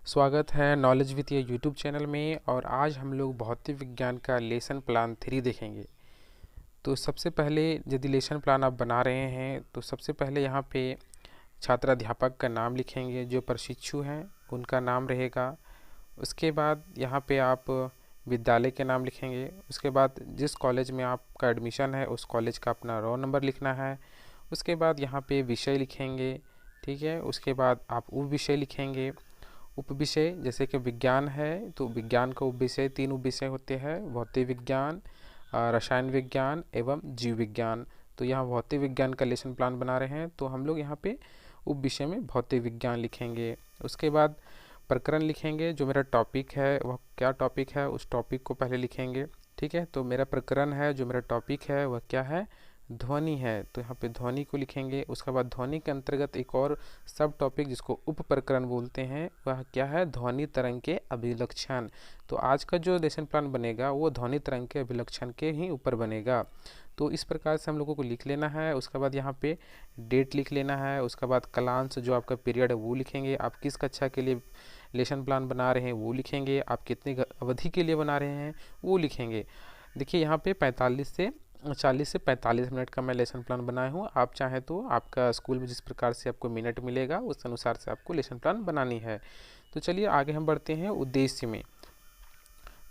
स्वागत है knowledge with ये यूट्यूब चैनल में। और आज हम लोग भौतिक विज्ञान का लेसन प्लान 3 देखेंगे। तो सबसे पहले यदि लेसन प्लान आप बना रहे हैं तो सबसे पहले यहाँ पे छात्राध्यापक का नाम लिखेंगे, जो प्रशिक्षु हैं उनका नाम रहेगा। उसके बाद यहाँ पे आप विद्यालय के नाम लिखेंगे। उसके बाद जिस कॉलेज में आपका एडमिशन है उस कॉलेज का अपना रोल नंबर लिखना है। उसके बाद यहाँ पे विषय लिखेंगे, ठीक है। उसके बाद आप उप विषय लिखेंगे। उप विषय जैसे कि विज्ञान है तो विज्ञान का उप विषय 3 उप विषय होते हैं: भौतिक विज्ञान, रसायन विज्ञान एवं जीव विज्ञान। तो यहाँ भौतिक विज्ञान का लेसन प्लान बना रहे हैं तो हम लोग यहाँ पे उप विषय में भौतिक विज्ञान लिखेंगे। उसके बाद प्रकरण लिखेंगे, जो मेरा टॉपिक है वह क्या टॉपिक है उस टॉपिक को पहले लिखेंगे, ठीक है। तो मेरा प्रकरण है, जो मेरा टॉपिक है वह क्या है, ध्वनि है, तो यहाँ पे ध्वनि को लिखेंगे। उसके बाद ध्वनि के अंतर्गत एक और सब टॉपिक जिसको उप प्रकरण बोलते हैं वह क्या है, ध्वनि तरंग के अभिलक्षण। तो आज का जो लेसन प्लान बनेगा वो ध्वनि तरंग के अभिलक्षण के ही ऊपर बनेगा। तो इस प्रकार से हम लोगों को लिख लेना है। उसके बाद यहाँ पे डेट लिख लेना है। उसके बाद कलांश जो आपका पीरियड है वो लिखेंगे। आप किस कक्षा के लिए लेसन प्लान बना रहे हैं वो लिखेंगे। आप कितनी अवधि के लिए बना रहे हैं वो लिखेंगे। देखिए यहाँ पे 40 से 45 मिनट का मैं लेसन प्लान बनाया हूँ। आप चाहें तो आपका स्कूल में जिस प्रकार से आपको मिनट मिलेगा उस अनुसार से आपको लेसन प्लान बनानी है। तो चलिए आगे हम बढ़ते हैं उद्देश्य में।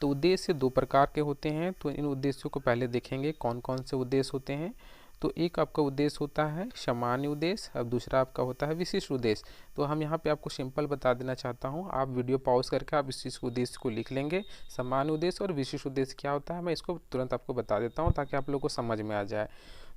तो उद्देश्य 2 प्रकार के होते हैं, तो इन उद्देश्यों को पहले देखेंगे कौन कौन से उद्देश्य होते हैं। तो एक आपका उद्देश्य होता है सामान्य उद्देश्य, अब दूसरा आपका होता है विशिष्ट उद्देश्य। तो हम यहाँ पे आपको सिंपल बता देना चाहता हूँ, आप वीडियो पॉज करके आप इस उद्देश्य को लिख लेंगे। सामान्य उद्देश्य और विशिष्ट उद्देश्य क्या होता है मैं इसको तुरंत आपको बता देता हूँ ताकि आप लोग को समझ में आ जाए।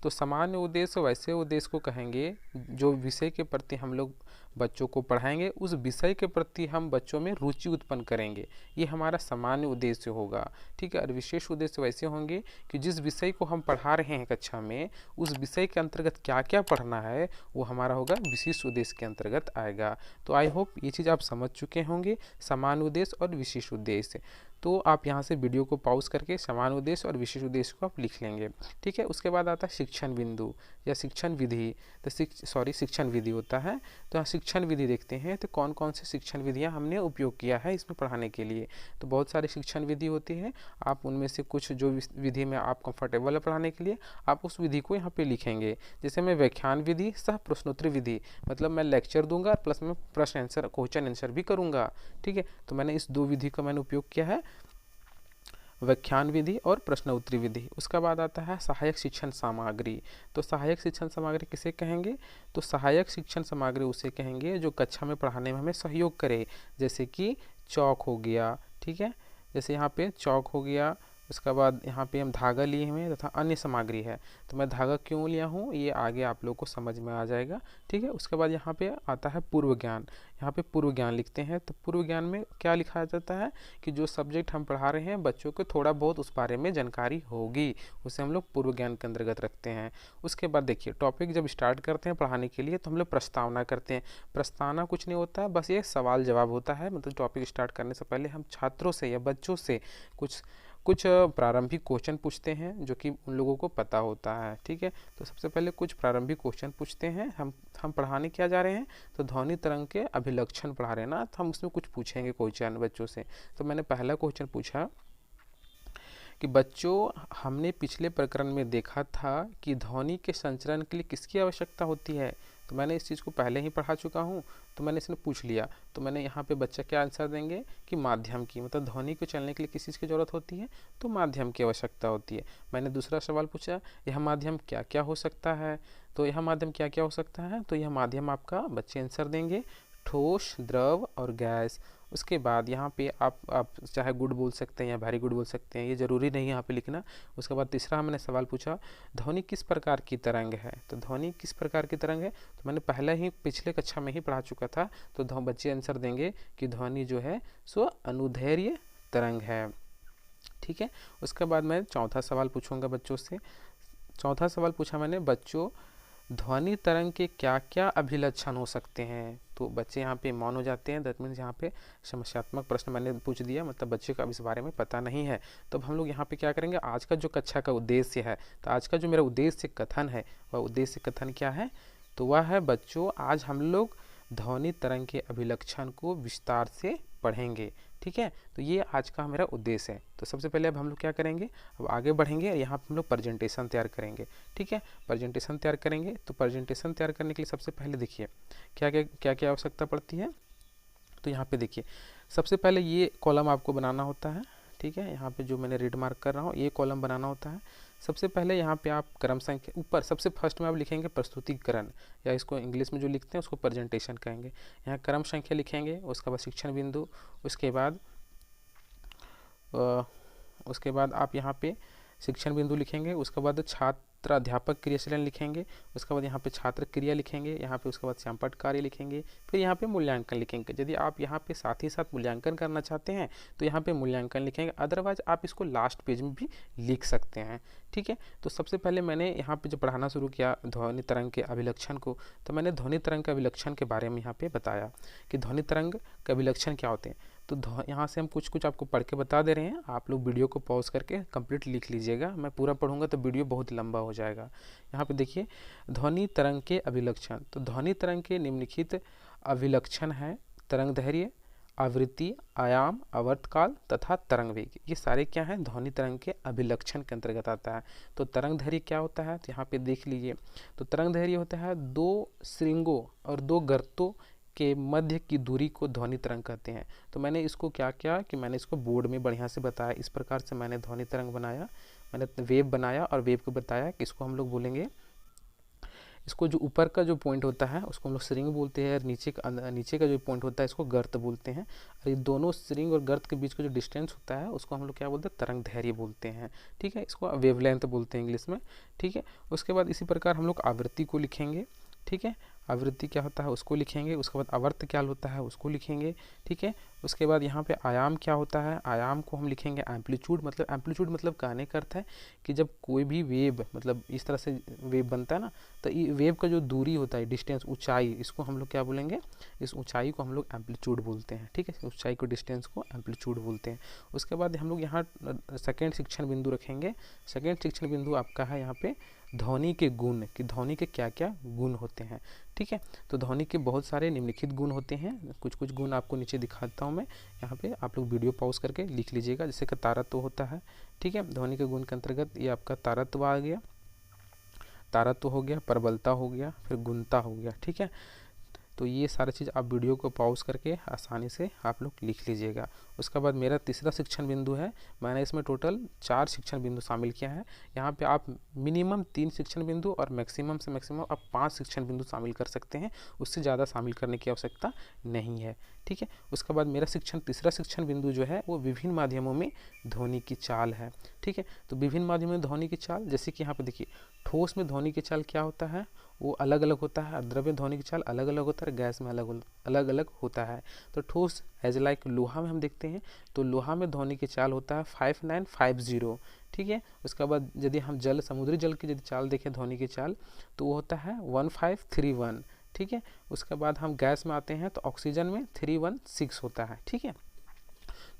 तो सामान्य उद्देश्य वैसे उद्देश्य को कहेंगे जो विषय के प्रति हम लोग बच्चों को पढ़ाएंगे, उस विषय के प्रति हम बच्चों में रुचि उत्पन्न करेंगे, ये हमारा सामान्य उद्देश्य होगा, ठीक है। और विशेष उद्देश्य वैसे होंगे कि जिस विषय को हम पढ़ा रहे हैं कक्षा में उस विषय के अंतर्गत क्या क्या पढ़ना है वो हमारा होगा विशिष्ट उद्देश्य के अंतर्गत आएगा। तो आई होप ये चीज़ आप समझ चुके होंगे, सामान्य उद्देश्य और विशिष्ट उद्देश्य। तो आप यहाँ से वीडियो को पॉज करके सामान्य उद्देश्य और विशिष्ट उद्देश्य को आप लिख लेंगे, ठीक है। उसके बाद आता है शिक्षण बिंदु या शिक्षण विधि। तो शिक्षण विधि होता है। तो यहाँ शिक्षण विधि देखते हैं तो कौन कौन से शिक्षण विधियाँ हमने उपयोग किया है इसमें पढ़ाने के लिए। तो बहुत सारी शिक्षण विधि होती है, आप उनमें से कुछ जो विधि में आप कंफर्टेबल है पढ़ाने के लिए आप उस विधि को यहाँ पे लिखेंगे। जैसे मैं व्याख्यान विधि सह प्रश्नोत्तरी विधि, मतलब मैं लेक्चर दूंगा प्लस मैं प्रश्न आंसर क्वेश्चन आंसर भी करूँगा, ठीक है। तो मैंने इस 2 विधि का मैंने उपयोग किया है, व्याख्यान विधि और प्रश्न उत्तरी विधि। उसका बाद आता है सहायक शिक्षण सामग्री। तो सहायक शिक्षण सामग्री किसे कहेंगे, तो सहायक शिक्षण सामग्री उसे कहेंगे जो कक्षा में पढ़ाने में हमें सहयोग करे, जैसे कि चौक हो गया, ठीक है। जैसे यहाँ पे चौक हो गया। उसके बाद यहाँ पे हम धागा लिए हुए तथा अन्य सामग्री है। तो मैं धागा क्यों लिया हूँ ये आगे आप लोग को समझ में आ जाएगा, ठीक है। उसके बाद यहाँ पे आता है पूर्व ज्ञान। यहाँ पे पूर्व ज्ञान लिखते हैं। तो पूर्व ज्ञान में क्या लिखा जाता है कि जो सब्जेक्ट हम पढ़ा रहे हैं बच्चों को थोड़ा बहुत उस बारे में जानकारी होगी, उसे हम लोग पूर्व ज्ञान के अंतर्गत रखते हैं। उसके बाद देखिए टॉपिक जब स्टार्ट करते हैं पढ़ाने के लिए तो हम लोग प्रस्तावना करते हैं। प्रस्तावना कुछ नहीं होता है, बस ये सवाल जवाब होता है। मतलब टॉपिक स्टार्ट करने से पहले हम छात्रों से या बच्चों से कुछ प्रारंभिक क्वेश्चन पूछते हैं जो कि उन लोगों को पता होता है, ठीक है। तो सबसे पहले कुछ प्रारंभिक क्वेश्चन पूछते हैं। हम पढ़ाने क्या जा रहे हैं, तो ध्वनि तरंग के अभिलक्षण पढ़ा रहे हैं ना, तो हम उसमें कुछ पूछेंगे क्वेश्चन बच्चों से। तो मैंने पहला क्वेश्चन पूछा कि बच्चों हमने पिछले प्रकरण में देखा था कि ध्वनि के संचरण के लिए किसकी आवश्यकता होती है। तो मैंने इस चीज़ को पहले ही पढ़ा चुका हूँ, तो मैंने इसने पूछ लिया। तो मैंने यहाँ पे बच्चा क्या आंसर देंगे कि माध्यम की, मतलब ध्वनि को चलने के लिए किस चीज़ की ज़रूरत होती है, तो माध्यम की आवश्यकता होती है। मैंने दूसरा सवाल पूछा यह माध्यम क्या क्या हो सकता है। तो यह माध्यम क्या क्या हो सकता है, तो यह माध्यम आपका बच्चे आंसर देंगे ठोस, द्रव और गैस। उसके बाद यहाँ पे आप चाहे गुड बोल सकते हैं या वेरी गुड बोल सकते हैं, ये ज़रूरी नहीं है यहाँ पे लिखना। उसके बाद तीसरा हमने सवाल पूछा ध्वनि किस प्रकार की तरंग है। तो ध्वनि किस प्रकार की तरंग है, तो मैंने पहले ही पिछले कक्षा में ही पढ़ा चुका था। तो बच्चे आंसर देंगे कि ध्वनि जो है सो अनुदैर्घ्य तरंग है, ठीक है। उसके बाद मैं चौथा सवाल पूछूंगा बच्चों से। चौथा सवाल पूछा मैंने बच्चों ध्वनि तरंग के क्या क्या अभिलक्षण हो सकते हैं। तो बच्चे यहाँ पे मौन हो जाते हैं, दैट मीन्स यहाँ पे समस्यात्मक प्रश्न मैंने पूछ दिया, मतलब बच्चे को अब इस बारे में पता नहीं है। तो अब हम लोग यहाँ पे क्या करेंगे, आज का जो कक्षा का उद्देश्य है, तो आज का जो मेरा उद्देश्य कथन है वह उद्देश्य कथन क्या है, तो वह है बच्चों आज हम लोग ध्वनि तरंग के अभिलक्षण को विस्तार से पढ़ेंगे। ठीक है, तो ये आज का मेरा उद्देश्य है। तो सबसे पहले अब हम लोग क्या करेंगे, अब आगे बढ़ेंगे, यहाँ पर हम लोग प्रेजेंटेशन तैयार करेंगे। ठीक है, प्रेजेंटेशन तैयार करेंगे। तो प्रेजेंटेशन तैयार करने के लिए सबसे पहले देखिए क्या क्या आवश्यकता पड़ती है। तो यहाँ पे देखिए, सबसे पहले ये कॉलम आपको बनाना होता है। ठीक है, यहाँ पे जो मैंने रेड मार्क कर रहा हूँ ये कॉलम बनाना होता है। सबसे पहले यहाँ पे आप क्रम संख्या ऊपर सबसे फर्स्ट में आप लिखेंगे प्रस्तुतिकरण, या इसको इंग्लिश में जो लिखते हैं उसको प्रेजेंटेशन कहेंगे। यहाँ क्रम संख्या लिखेंगे, उसके बाद शिक्षण बिंदु, उसके बाद आप यहाँ पे शिक्षण बिंदु लिखेंगे, उसके बाद छात्र अध्यापक क्रियाशीलन लिखेंगे, उसके बाद यहाँ पे छात्र क्रिया लिखेंगे, यहाँ पे उसके बाद श्यामपट्ट कार्य लिखेंगे, फिर यहाँ पे मूल्यांकन लिखेंगे। यदि आप यहाँ पे साथ ही साथ मूल्यांकन करना चाहते हैं तो यहाँ पे मूल्यांकन लिखेंगे, अदरवाइज आप इसको लास्ट पेज में भी लिख सकते हैं। ठीक है, तो सबसे पहले मैंने यहाँ पे जब पढ़ाना शुरू किया ध्वनि तरंग के अभिलक्षण को, तो मैंने ध्वनि तरंग के अभिलक्षण के बारे में यहाँ पे बताया कि ध्वनि तरंग के अभिलक्षण क्या होते हैं। तो यहाँ से हम कुछ आपको पढ़ के बता दे रहे हैं, आप लोग वीडियो को पॉज करके कंप्लीट लिख लीजिएगा। मैं पूरा पढ़ूंगा तो वीडियो बहुत लंबा हो जाएगा। यहाँ पे देखिए ध्वनि तरंग के अभिलक्षण। तो ध्वनि तरंग के निम्नलिखित अभिलक्षण है तरंग दैर्घ्य, आवृत्ति, आयाम, आवर्तकाल तथा तरंग वेग। ये सारे क्या हैं, ध्वनि तरंग के अभिलक्षण के अंतर्गत आता है। तो तरंग दैर्घ्य क्या होता है, तो यहाँ पे देख लीजिए। तो तरंग दैर्घ्य होता है दो श्रृंगों और दो गर्तों के मध्य की दूरी को ध्वनि तरंग कहते हैं। तो मैंने इसको क्या किया कि मैंने इसको बोर्ड में बढ़िया से बताया। इस प्रकार से मैंने ध्वनि तरंग बनाया, मैंने वेव बनाया और वेव को बताया कि इसको हम लोग बोलेंगे, इसको जो ऊपर का जो पॉइंट होता है उसको हम लोग श्रृंग बोलते हैं, और नीचे का जो पॉइंट होता है इसको गर्त बोलते हैं। और ये दोनों श्रृंग और गर्त के बीच का जो डिस्टेंस होता है उसको हम लोग क्या बोलते हैं, तरंग दैर्घ्य बोलते हैं। ठीक है, इसको वेवलेंथ बोलते हैं इंग्लिश में। ठीक है, उसके बाद इसी प्रकार हम लोग आवृत्ति को लिखेंगे। ठीक है, आवृत्ति क्या होता है उसको लिखेंगे, उसके बाद आवर्त क्या होता है उसको लिखेंगे। ठीक है, उसके बाद यहाँ पे आयाम क्या होता है, आयाम को हम लिखेंगे एम्पलीट्यूड। मतलब एम्पलीट्यूड मतलब कहने का अर्थ है कि जब कोई भी वेव मतलब इस तरह से वेव बनता है ना, तो ये वेव का जो दूरी होता है, डिस्टेंस, ऊंचाई, इसको हम लोग क्या बोलेंगे, इस ऊंचाई को हम लोग एम्पलीट्यूड बोलते हैं। ठीक है, ऊंचाई को, डिस्टेंस को एम्पलीट्यूड बोलते हैं। उसके बाद हम लोग यहाँ सेकेंड शिक्षण बिंदु रखेंगे। सेकेंड शिक्षण बिंदु आपका है यहाँ पे ध्वनि के गुण, कि ध्वनि के क्या क्या गुण होते हैं। ठीक है, तो ध्वनि के बहुत सारे निम्नलिखित गुण होते हैं। कुछ गुण आपको नीचे दिखाता हूँ मैं, यहाँ पे आप लोग वीडियो पॉज करके लिख लीजिएगा। जैसे कि तारत्व होता है। ठीक है, ध्वनि के गुण के अंतर्गत ये आपका तारत्व आ गया, तारत्व हो गया, प्रबलता हो गया, फिर गुणता हो गया। ठीक है, तो ये सारी चीज़ आप वीडियो को पॉज करके आसानी से आप लोग लिख लीजिएगा। उसके बाद मेरा तीसरा शिक्षण बिंदु है, मैंने इसमें टोटल 4 शिक्षण बिंदु शामिल किया है। यहाँ पे आप मिनिमम 3 शिक्षण बिंदु और मैक्सिमम से मैक्सिमम आप 5 शिक्षण बिंदु शामिल कर सकते हैं, उससे ज़्यादा शामिल करने की आवश्यकता नहीं है। ठीक है, उसके बाद मेरा तीसरा शिक्षण बिंदु जो है वो विभिन्न माध्यमों में ध्वनि की चाल है। ठीक है, तो विभिन्न माध्यमों में ध्वनि की चाल, जैसे कि यहाँ पे देखिए ठोस में ध्वनि की चाल क्या होता है, वो अलग अलग होता है। द्रव्य ध्वनि की चाल अलग अलग होता है, गैस में अलग अलग होता है। तो ठोस एज लाइक लोहा में हम देखते हैं तो लोहा में ध्वनि की चाल होता है 5950। ठीक है, उसके बाद यदि हम समुद्री जल की यदि चाल देखें ध्वनि की चाल तो वो होता है 1531। ठीक है, उसके बाद हम गैस में आते हैं तो ऑक्सीजन में 316 होता है। ठीक है,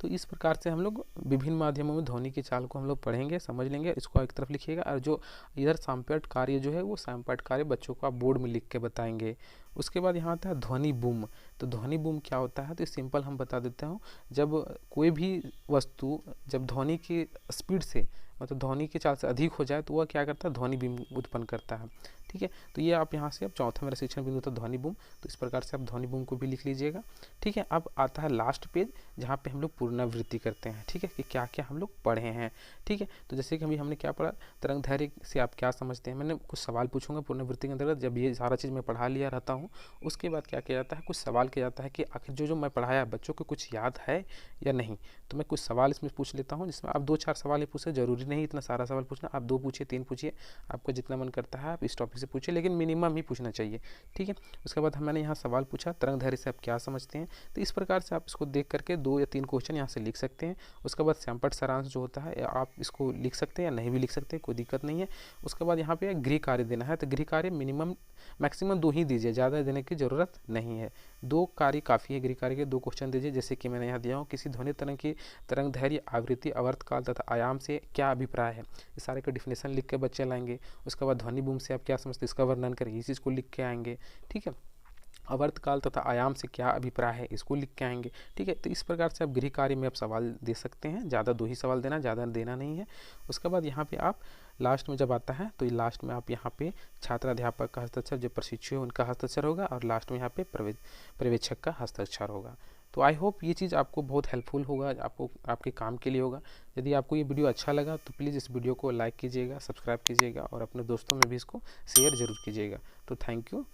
तो इस प्रकार से हम लोग विभिन्न माध्यमों में ध्वनि की चाल को हम लोग पढ़ेंगे, समझ लेंगे। इसको एक तरफ लिखिएगा, और जो इधर श्यामपट्ट कार्य जो है वो श्यामपट्ट कार्य बच्चों को आप बोर्ड में लिख के बताएंगे। उसके बाद यहाँ आता है ध्वनि बूम। तो ध्वनि बूम क्या होता है, तो सिंपल हम बता देता हूँ। जब कोई भी वस्तु जब ध्वनि की स्पीड से मतलब ध्वनि की चाल से अधिक हो जाए तो वह क्या करता है, ध्वनि बीम उत्पन्न करता है। ठीक है, तो ये आप यहाँ से अब चौथा मेरा शिक्षण बिंदु था ध्वनि बूम, तो इस प्रकार से आप ध्वनि बूम को भी लिख लीजिएगा। ठीक है, अब आता है लास्ट पेज जहाँ पे हम लोग पुनरावृत्ति करते हैं। ठीक है, कि क्या क्या हम लोग पढ़े हैं। ठीक है, तो जैसे कि हमने क्या पढ़ा, तरंग दैर्घ्य से आप क्या समझते हैं। मैंने कुछ सवाल पूछूंगा पुनरावृत्ति के अंतर्गत। जब ये सारा चीज़ मैं पढ़ा लिया रहता हूँ उसके बाद क्या किया जाता है, कुछ सवाल किया जाता है कि आखिर जो मैं पढ़ाया बच्चों को कुछ याद है या नहीं। तो मैं कुछ सवाल इसमें पूछ लेता हूँ, जिसमें आप 2-4 सवाल ही पूछे, जरूरी नहीं इतना सारा सवाल पूछना। आप 2 पूछिए, 3 पूछिए, आपको जितना मन करता है आप इस टॉपिक से पूछिए, लेकिन मिनिमम ही पूछना चाहिए। ठीक है, उसके बाद मैंने यहाँ सवाल पूछा तरंग दैर्घ्य से आप क्या समझते हैं। तो इस प्रकार से आप इसको देख करके 2 या 3 क्वेश्चन यहाँ से लिख सकते हैं। उसके बाद श्यामपट्ट सारांश जो होता है आप इसको लिख सकते हैं या नहीं भी लिख सकते हैं, कोई दिक्कत नहीं है। उसके बाद यहाँ पे गृह कार्य देना है, तो गृह कार्य मैक्सिमम 2 ही दीजिए, ज़्यादा देने की ज़रूरत नहीं है। 2 कार्य काफ़ी है, गृह कार्य के 2 क्वेश्चन दीजिए। जैसे कि मैंने यहाँ दिया हूँ, किसी ध्वनि तरंग की तरंग दैर्घ्य, आवृत्ति, आवर्तकाल तथा आयाम से क्या अभिप्राय है। इस सारे का डिफिनेशन लिख के बच्चे लाएंगे। उसके बाद ध्वनि बूम से आप क्या समझते हैं इसका वर्णन करें, इस चीज़ को लिख के आएंगे। ठीक है, अवर्तकाल तथा आयाम से क्या अभिप्राय है, इसको लिख के आएंगे। ठीक है, तो इस प्रकार से आप गृह कार्य में आप सवाल दे सकते हैं, ज़्यादा 2 ही सवाल देना, ज़्यादा देना नहीं है। उसके बाद यहाँ पे आप लास्ट में जब आता है तो लास्ट में आप यहाँ पे छात्र अध्यापक का हस्ताक्षर, जो प्रशिक्षु है उनका हस्ताक्षर होगा, और लास्ट में यहाँ पे पर्यवेक्षक का हस्ताक्षर होगा। तो आई होप ये चीज़ आपको बहुत हेल्पफुल होगा, आपको आपके काम के लिए होगा। यदि आपको ये वीडियो अच्छा लगा तो प्लीज़ इस वीडियो को लाइक कीजिएगा, सब्सक्राइब कीजिएगा और अपने दोस्तों में भी इसको शेयर ज़रूर कीजिएगा। तो थैंक यू।